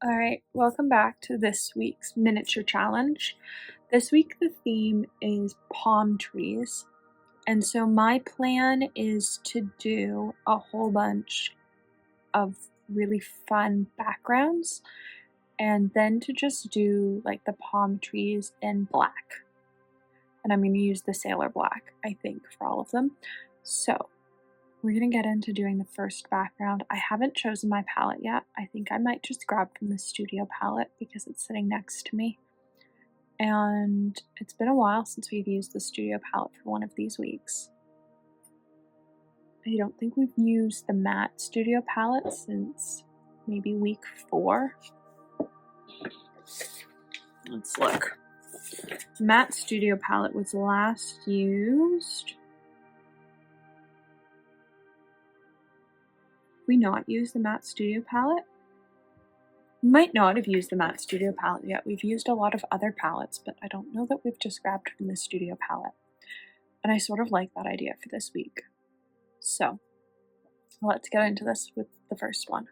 Alright, welcome back to this week's miniature challenge. This week the theme is palm trees, and so my plan is to do a whole bunch of really fun backgrounds and then to just do like the palm trees in black. And I'm going to use the sailor black, I think, for all of them. So we're going to get into doing the first background. I haven't chosen my palette yet. I think I might just grab from the studio palette because it's sitting next to me. And it's been a while since we've used the studio palette for one of these weeks. I don't think we've used the matte studio palette since maybe week 4. Let's look. Matte studio palette was last used. We not use the matte studio palette? We might not have used the matte studio palette yet. We've used a lot of other palettes, but I don't know that we've just grabbed from the studio palette. And I sort of like that idea for this week. So let's get into this with the first one.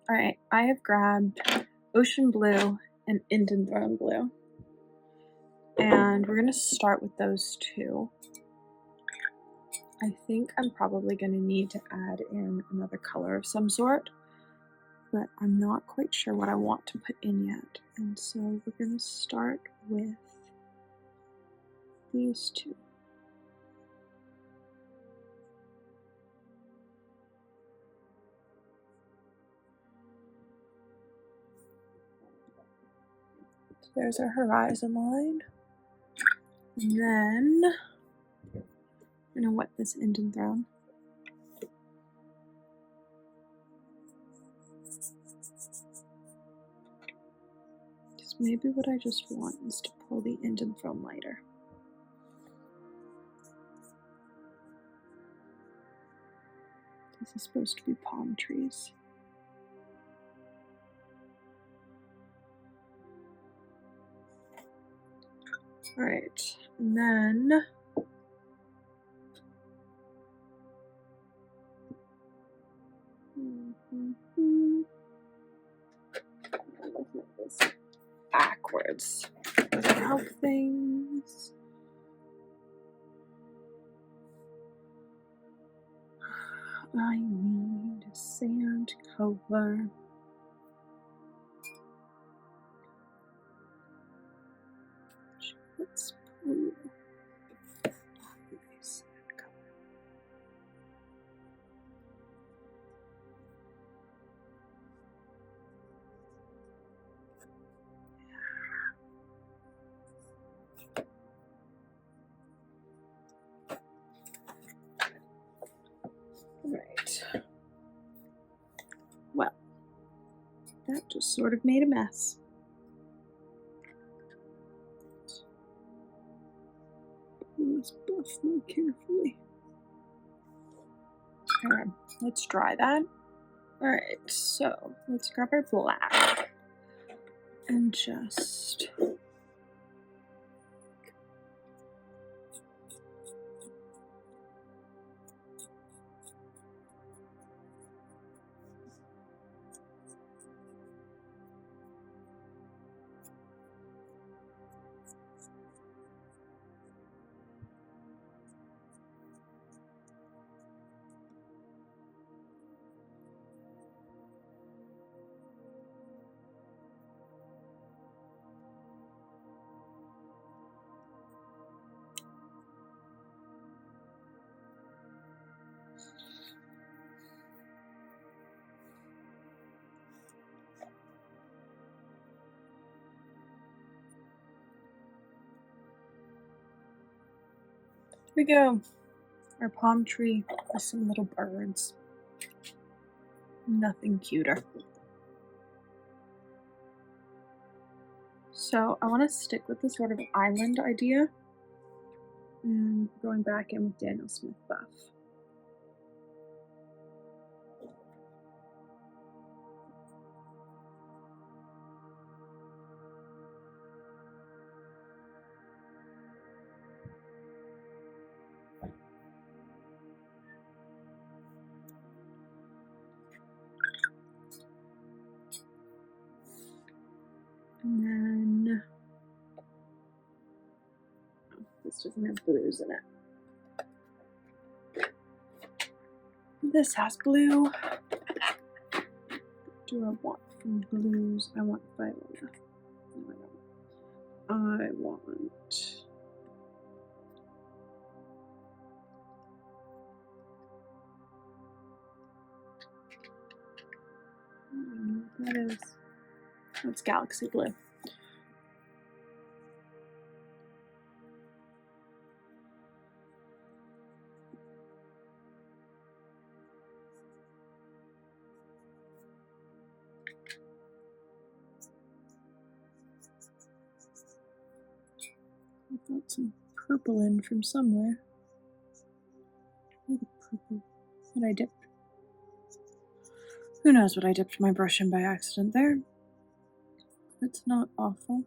Alright, I have grabbed Ocean Blue and Indanthrone Blue. And we're going to start with those two. I think I'm probably going to need to add in another color of some sort, but I'm not quite sure what I want to put in yet. And so we're going to start with these two. So there's our horizon line. And then I'm going to wet this Indanthrone. Because maybe what I just want is to pull the Indanthrone lighter. This is supposed to be palm trees. Alright, and then backwards. Help things. I need a sand cover. Let's pull sand cover. Right. Well, that just sort of made a mess. Pull this buff more carefully. Alright, let's dry that. Alright, so let's grab our black and just here we go. Our palm tree with some little birds. Nothing cuter. So I want to stick with the sort of island idea and going back in with Daniel Smith buff. This doesn't have blues in it. This has blue. What do I want from blues? I want viola. No, I want I don't know what that is. That's galaxy blue. I got some purple in from somewhere. Where the purple? What I dipped? Who knows what I dipped my brush in by accident there? It's not awful.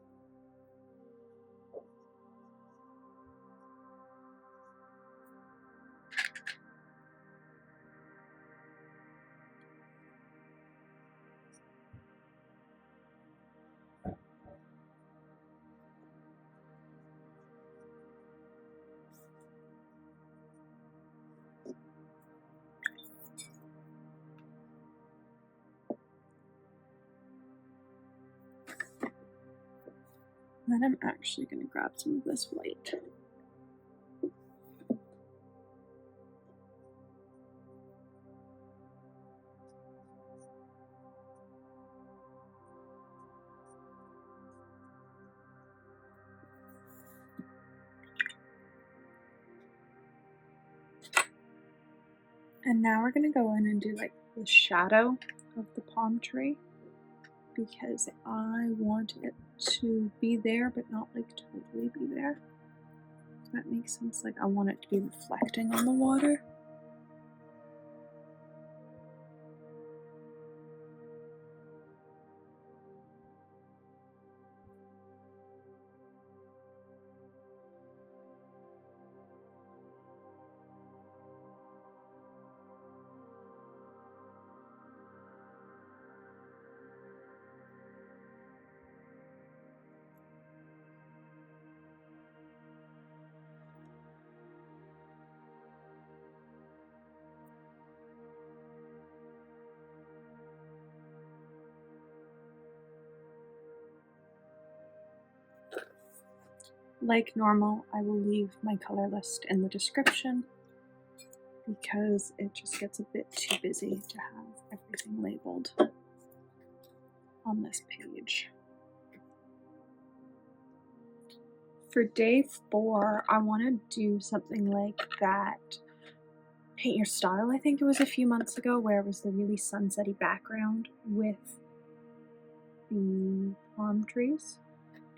Then I'm actually going to grab some of this white. And now we're going to go in and do like the shadow of the palm tree, because I want it to be there but not like totally be there. Does that make sense? Like I want it to be reflecting on the water. Like normal, I will leave my color list in the description because it just gets a bit too busy to have everything labeled on this page. For day 4, I want to do something like that Paint Your Style, I think it was a few months ago, where it was the really sunsetty background with the palm trees.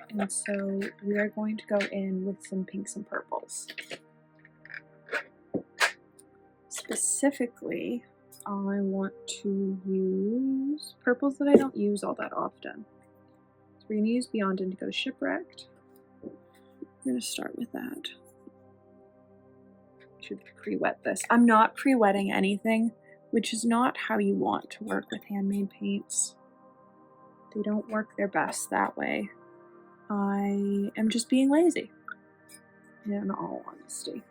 And so we are going to go in with some pinks and purples. Specifically, I want to use purples that I don't use all that often. So we're going to use Beyond Indigo Shipwrecked. I'm going to start with that. I should pre-wet this. I'm not pre-wetting anything, which is not how you want to work with handmade paints. They don't work their best that way. I am just being lazy, in all honesty.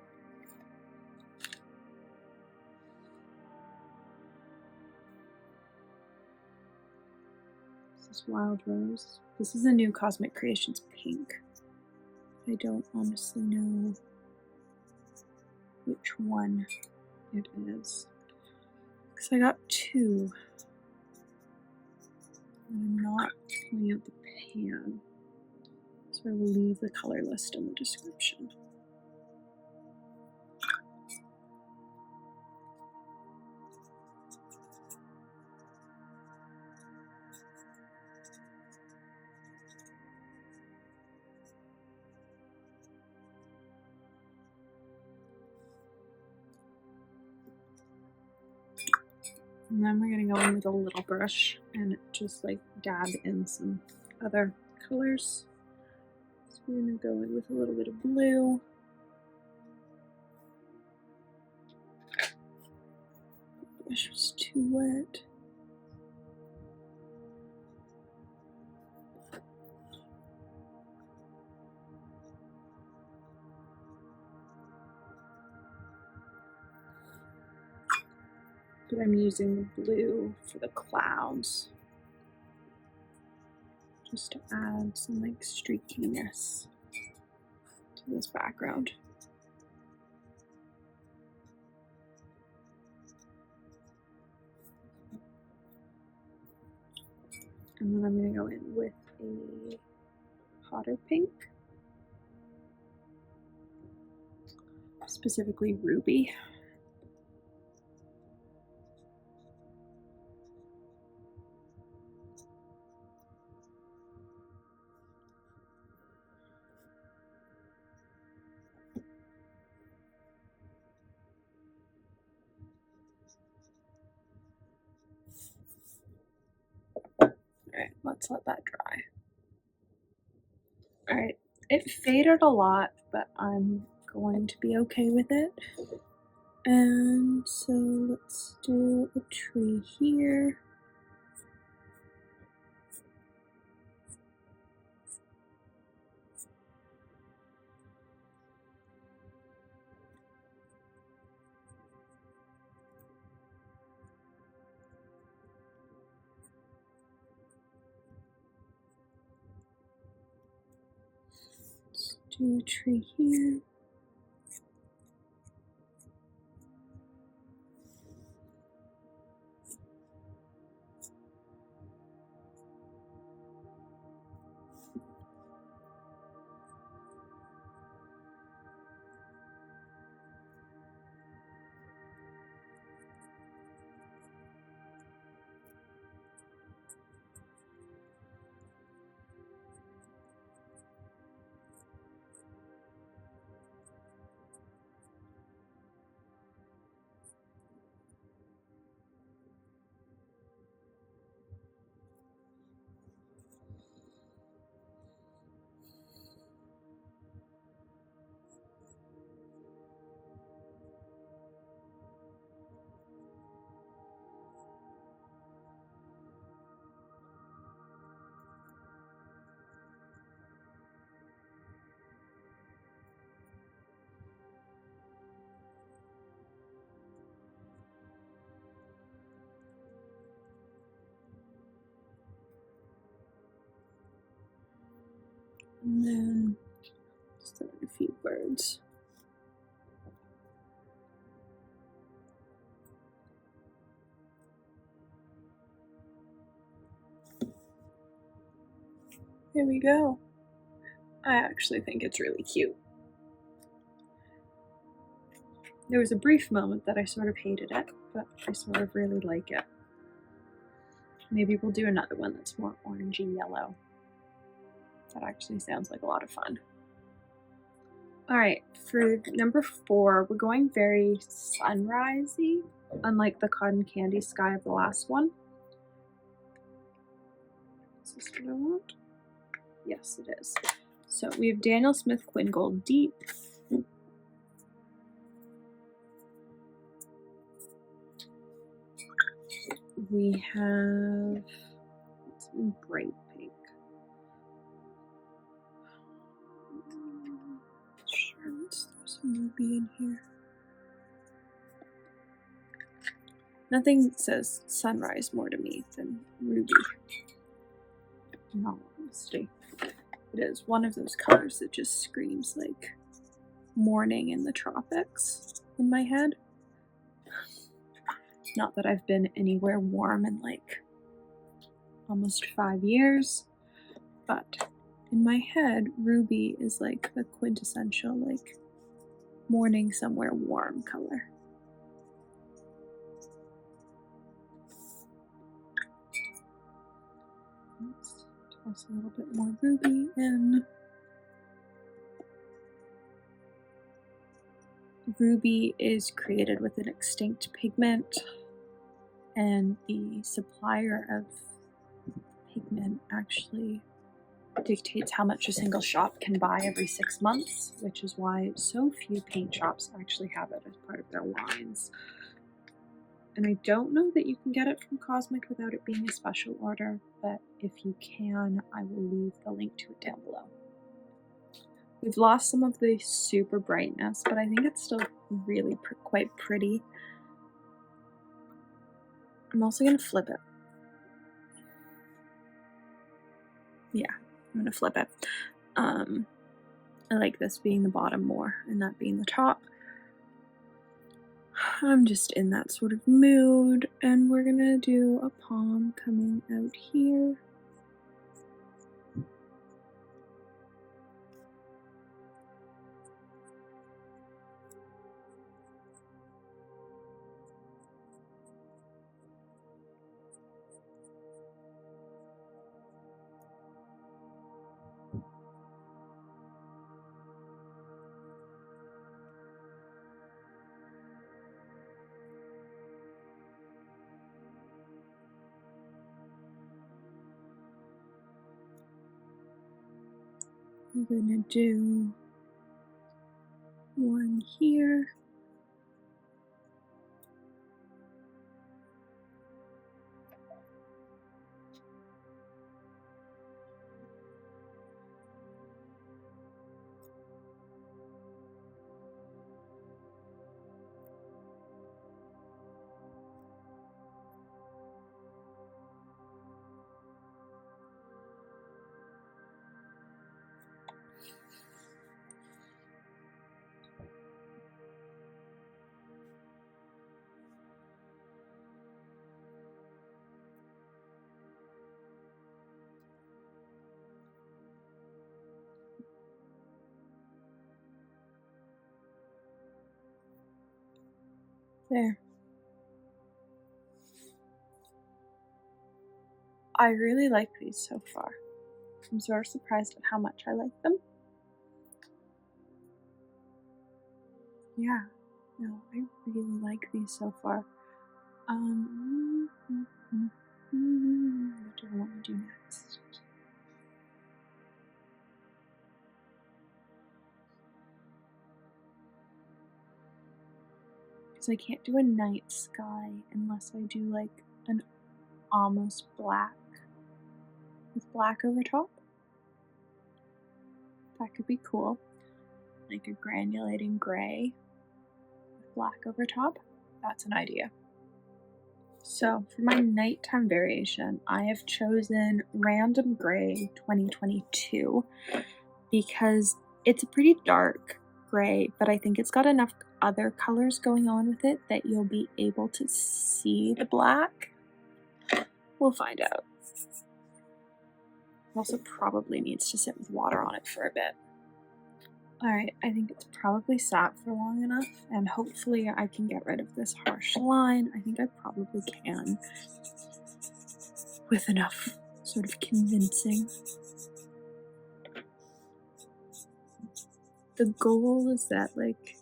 This is Wild Rose. This is a new Cosmic Creations pink. I don't honestly know which one it is, because I got 2. I'm not pulling out the pan, so I will leave the color list in the description. And then we're going to go in with a little brush and just like dab in some other colors. So we're going to go in with a little bit of blue. The brush was too wet. but I'm using the blue for the clouds, just to add some like streakiness to this background. And then I'm going to go in with a hotter pink, specifically ruby. Alright, let's let that dry. Alright, it faded a lot, but I'm going to be okay with it. And so let's do a tree here. Let's do a tree here. And then just add a few birds. There we go. I actually think it's really cute. There was a brief moment that I sort of hated it, but I sort of really like it. Maybe we'll do another one that's more orangey yellow. That actually sounds like a lot of fun. Alright, for number 4, we're going very sunrisey, unlike the cotton candy sky of the last one. Is this what I want? Yes, it is. So we have Daniel Smith Quin Gold Deep. We have something bright pink. Sure, let's throw some ruby in here. Nothing says sunrise more to me than ruby. In all honesty. It is one of those colors that just screams like morning in the tropics in my head. Not that I've been anywhere warm in like almost 5 years, but in my head, ruby is like the quintessential like morning somewhere warm color. Let's toss a little bit more ruby in. Ruby is created with an extinct pigment, and the supplier of pigment actually dictates how much a single shop can buy every 6 months, which is why so few paint shops actually have it as part of their lines. And I don't know that you can get it from Cozmick without it being a special order, but if you can, I will leave the link to it down below. We've lost some of the super brightness, but I think it's still really quite pretty. I'm also going to flip it. Yeah, I'm going to flip it. I like this being the bottom more and that being the top. I'm just in that sort of mood, and we're going to do a palm coming out here. I'm going to do one here. There. I really like these so far. I'm sort of surprised at how much I like them. Yeah, no, I really like these so far. What do I want to do next? Because I can't do a night sky unless I do like an almost black with black over top. That could be cool. Like a granulating gray with black over top. That's an idea. So for my nighttime variation, I have chosen Random Gray 2022 because it's a pretty dark gray, but I think it's got enough other colors going on with it that you'll be able to see the black. We'll find out. It also probably needs to sit with water on it for a bit. Alright, I think it's probably sat for long enough, and hopefully I can get rid of this harsh line. I think I probably can, with enough sort of convincing. The goal is that, like,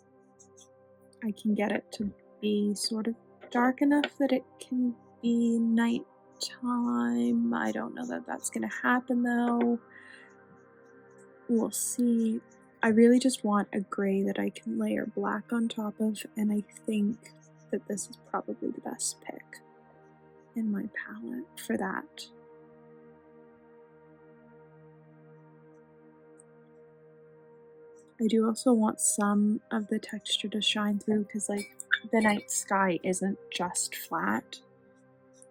I can get it to be sort of dark enough that it can be nighttime. I don't know that that's gonna happen though. We'll see. I really just want a gray that I can layer black on top of, and I think that this is probably the best pick in my palette for that. I do also want some of the texture to shine through because, like, the night sky isn't just flat.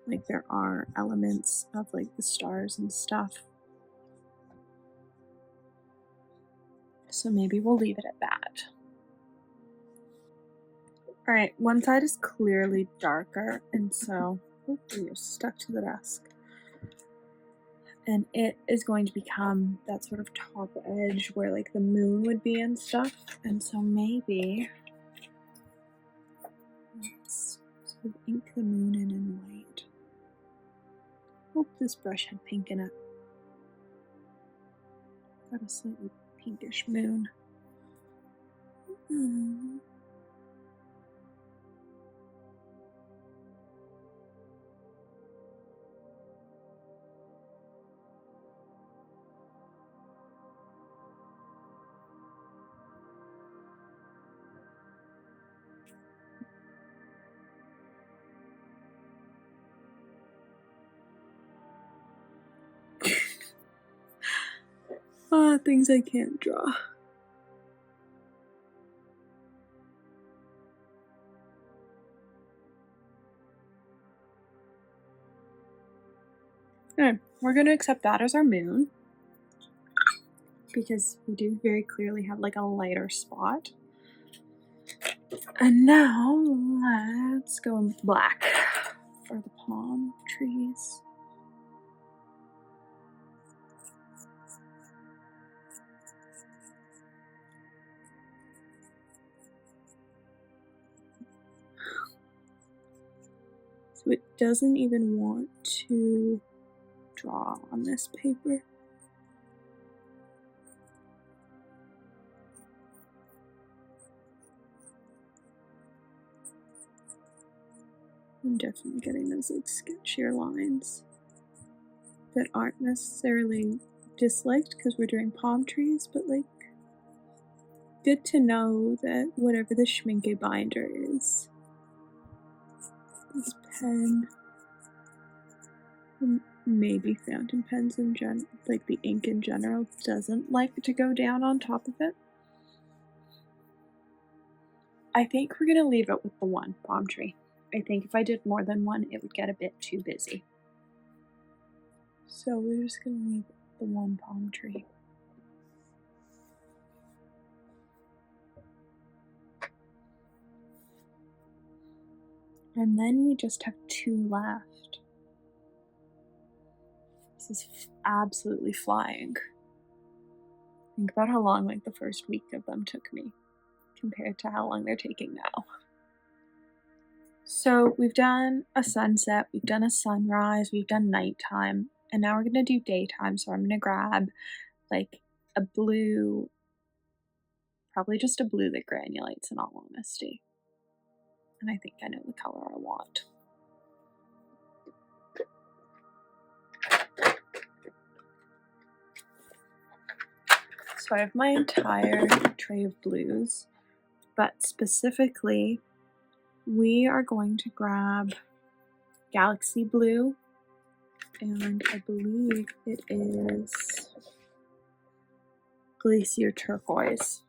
Like, there are elements of, like, the stars and stuff. So maybe we'll leave it at that. Alright, one side is clearly darker, and so hopefully you're stuck to the desk. And it is going to become that sort of top edge where, like, the moon would be and stuff. And so maybe let's sort of ink the moon in white. Hope this brush had pink in it. Got a slightly pinkish moon. Things I can't draw. we're going to accept that as our moon, because we do very clearly have like a lighter spot. And now let's go with black for the palm trees. So it doesn't even want to draw on this paper. I'm definitely getting those like sketchier lines that aren't necessarily disliked because we're doing palm trees, but like good to know that whatever the Schmincke binder is, this pen, maybe fountain pens in general, like the ink in general, doesn't like to go down on top of it. I think we're gonna leave it with the one palm tree. I think if I did more than one, it would get a bit too busy. So we're just gonna leave the one palm tree. And then we just have 2 left. This is absolutely flying. Think about how long like the first week of them took me compared to how long they're taking now. So we've done a sunset, we've done a sunrise, we've done nighttime, and now we're gonna do daytime. So I'm gonna grab like a blue, probably just a blue that granulates in all honesty. And I think I know the color I want. So I have my entire tray of blues, but specifically we are going to grab Galaxy Blue, and I believe it is Glacier Turquoise.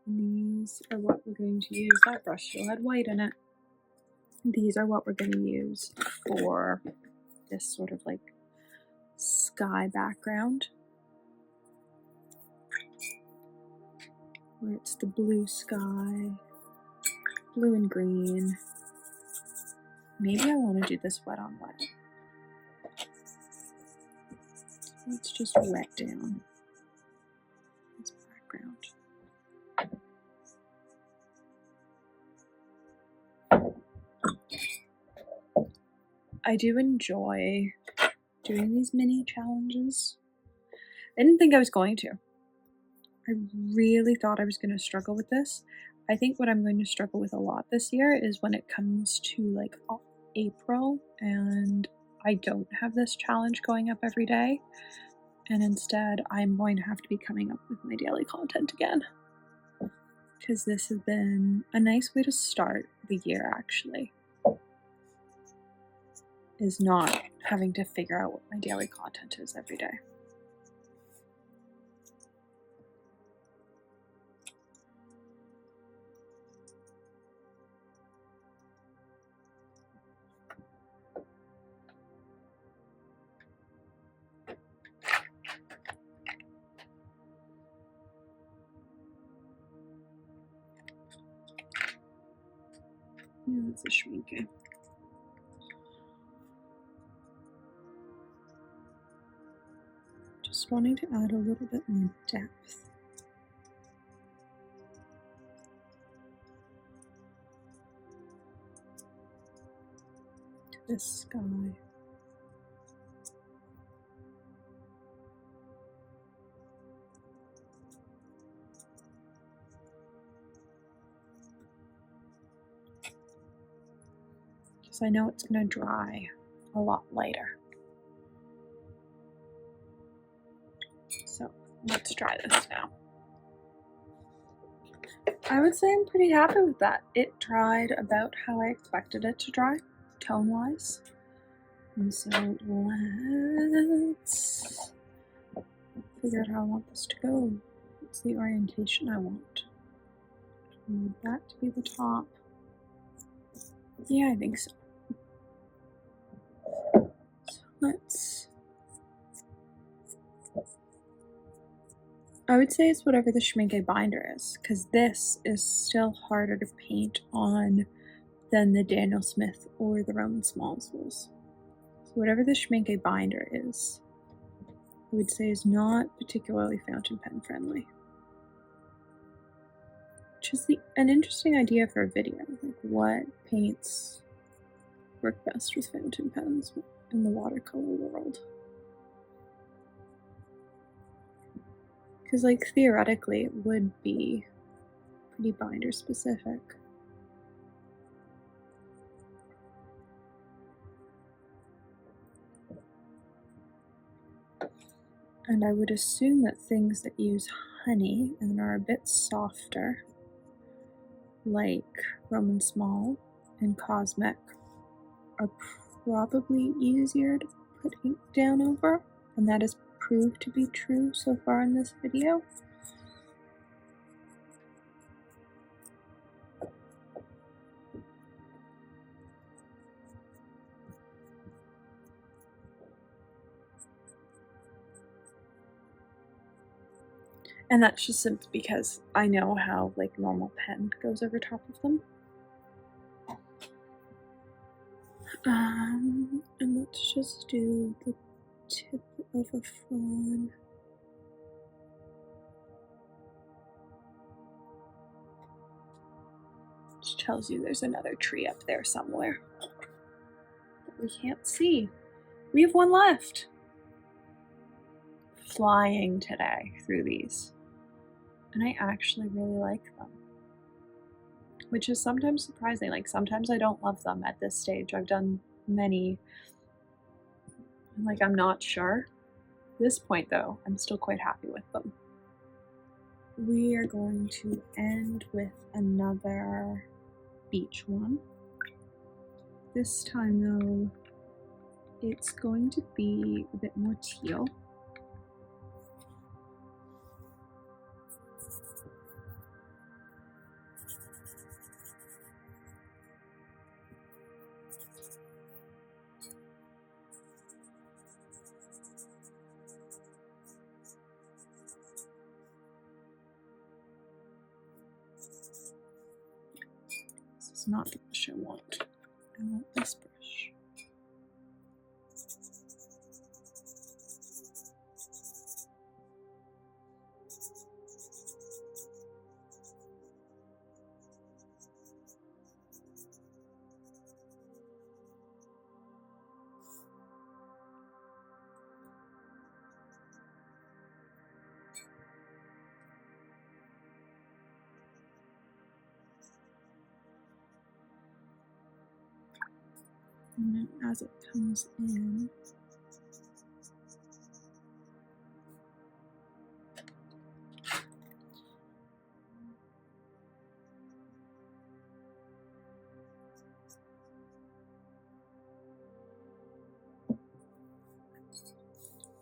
And these are what we're going to use. That brush still had white in it. These are what we're going to use for this sort of like sky background, where it's the blue sky, blue and green. Maybe I want to do this wet on wet. Let's just wet down this background. I do enjoy doing these mini challenges. I didn't think I was going to. I really thought I was going to struggle with this. I think what I'm going to struggle with a lot this year is when it comes to like April and I don't have this challenge going up every day, and instead I'm going to have to be coming up with my daily content again, because this has been a nice way to start the year, actually, is not having to figure out what my daily content is every day. Yeah, that's a Schmincke. Just wanting to add a little bit more depth. To this sky. Because I know it's going to dry a lot later. So let's try this now. I would say I'm pretty happy with that. It dried about how I expected it to dry, tone-wise. And so let's figure out how I want this to go. What's the orientation I want? I want that to be the top. Yeah, I think so. So let's I would say it's whatever the Schmincke binder is, because this is still harder to paint on than the Daniel Smith or the Roman Szmals was. So whatever the Schmincke binder is, I would say is not particularly fountain pen friendly. Which is an interesting idea for a video, like what paints work best with fountain pens in the watercolor world. Because like theoretically it would be pretty binder specific. And I would assume that things that use honey and are a bit softer, like Roman Szmal and Cozmick, are probably easier to put ink down over, and that has proved to be true so far in this video. And that's just simply because I know how like normal pen goes over top of them. And let's just do the tip of a frond. Which tells you there's another tree up there somewhere that we can't see. We have one left. Flying today through these. And I actually really like them. Which is sometimes surprising. Like sometimes I don't love them at this stage. I've done many. And like I'm not sure. At this point though, I'm still quite happy with them. We are going to end with another beach one. This time though, it's going to be a bit more teal. This is not the brush I want. I want this brush. And then as it comes in,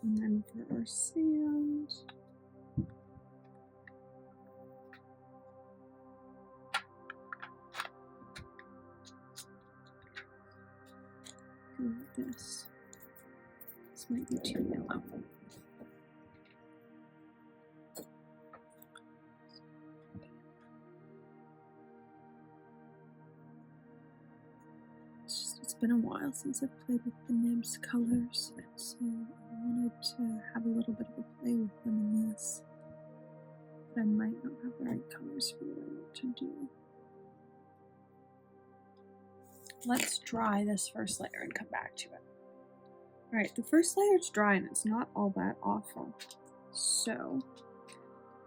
and then for our sand, this. This might be too yellow. It's been a while since I've played with the nibs colors, so I wanted to have a little bit of a play with them in this. But I might not have the right colors for what I want to do. Let's dry this first layer and come back to it. Alright, the first layer is dry and it's not all that awful. So,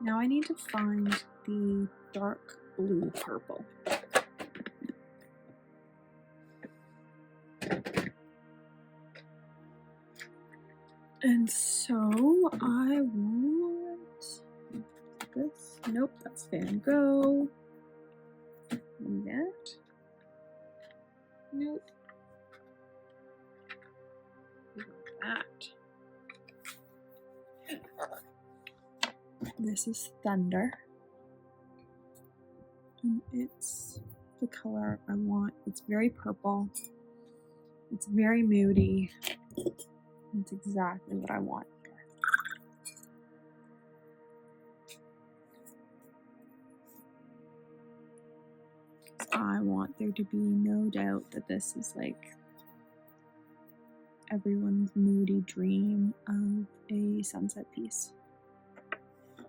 now I need to find the dark blue purple. And so I want this. Nope, that's Van Gogh. And that. Nope. That. This is Thunder. And it's the color I want. It's very purple. It's very moody. It's exactly what I want here. want there to be no doubt that this is like everyone's moody dream of a sunset piece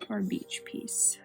or beach piece.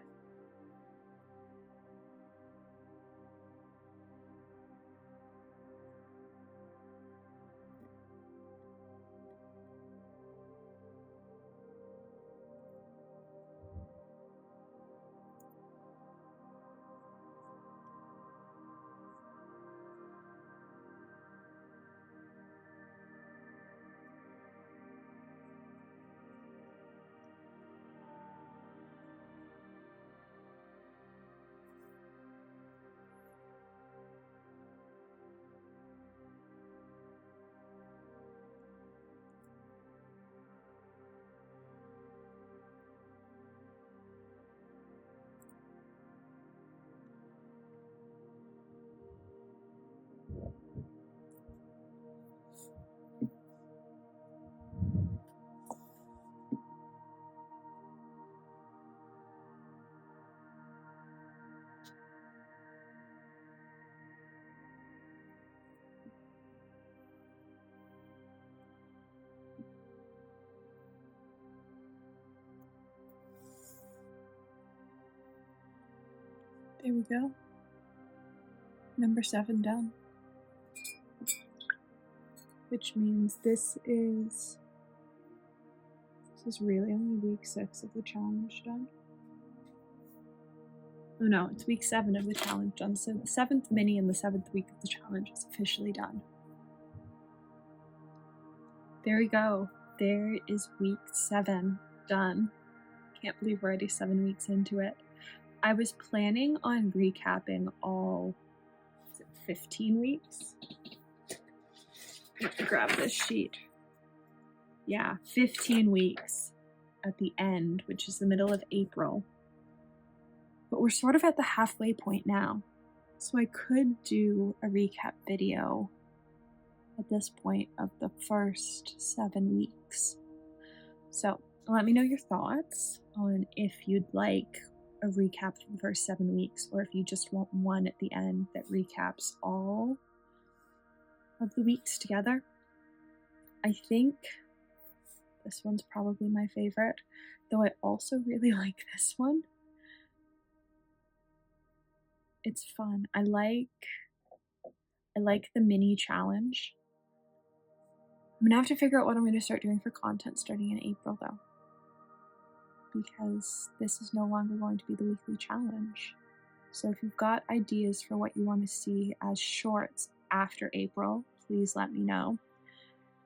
There we go. Number 7 done. Which means this is really only week 6 of the challenge done. Oh no, it's week 7 of the challenge done. So the 7th mini and the 7th week of the challenge is officially done. There we go. There is week 7 done. Can't believe we're already 7 weeks into it. I was planning on recapping all 15 weeks. I have to grab this sheet. Yeah, 15 weeks at the end, which is the middle of April. But we're sort of at the halfway point now. So I could do a recap video at this point of the first 7 weeks. So let me know your thoughts on if you'd like a recap for the first 7 weeks, or if you just want one at the end that recaps all of the weeks together. I think this one's probably my favorite, though I also really like this one. It's fun. I like the mini challenge. I'm gonna have to figure out what I'm gonna start doing for content starting in April though, because this is no longer going to be the weekly challenge. So if you've got ideas for what you want to see as shorts after April, please let me know.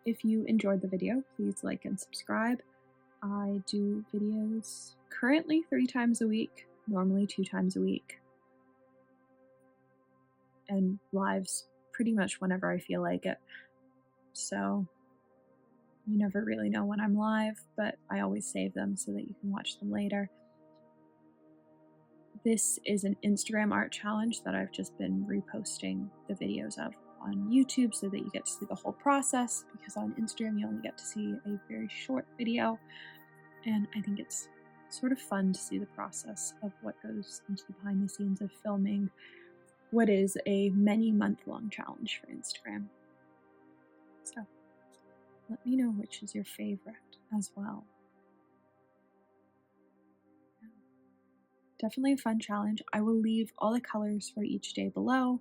If you enjoyed the video, please like and subscribe. I do videos currently 3 times a week, normally 2 times a week, and lives pretty much whenever I feel like it. So you never really know when I'm live, but I always save them so that you can watch them later. This is an Instagram art challenge that I've just been reposting the videos of on YouTube so that you get to see the whole process, because on Instagram you only get to see a very short video, and I think it's sort of fun to see the process of what goes into the behind the scenes of filming what is a many month-long challenge for Instagram. So let me know which is your favorite as well. Definitely a fun challenge. I will leave all the colors for each day below,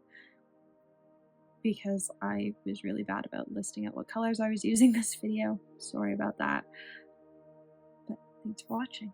because I was really bad about listing out what colors I was using this video. Sorry about that. But thanks for watching.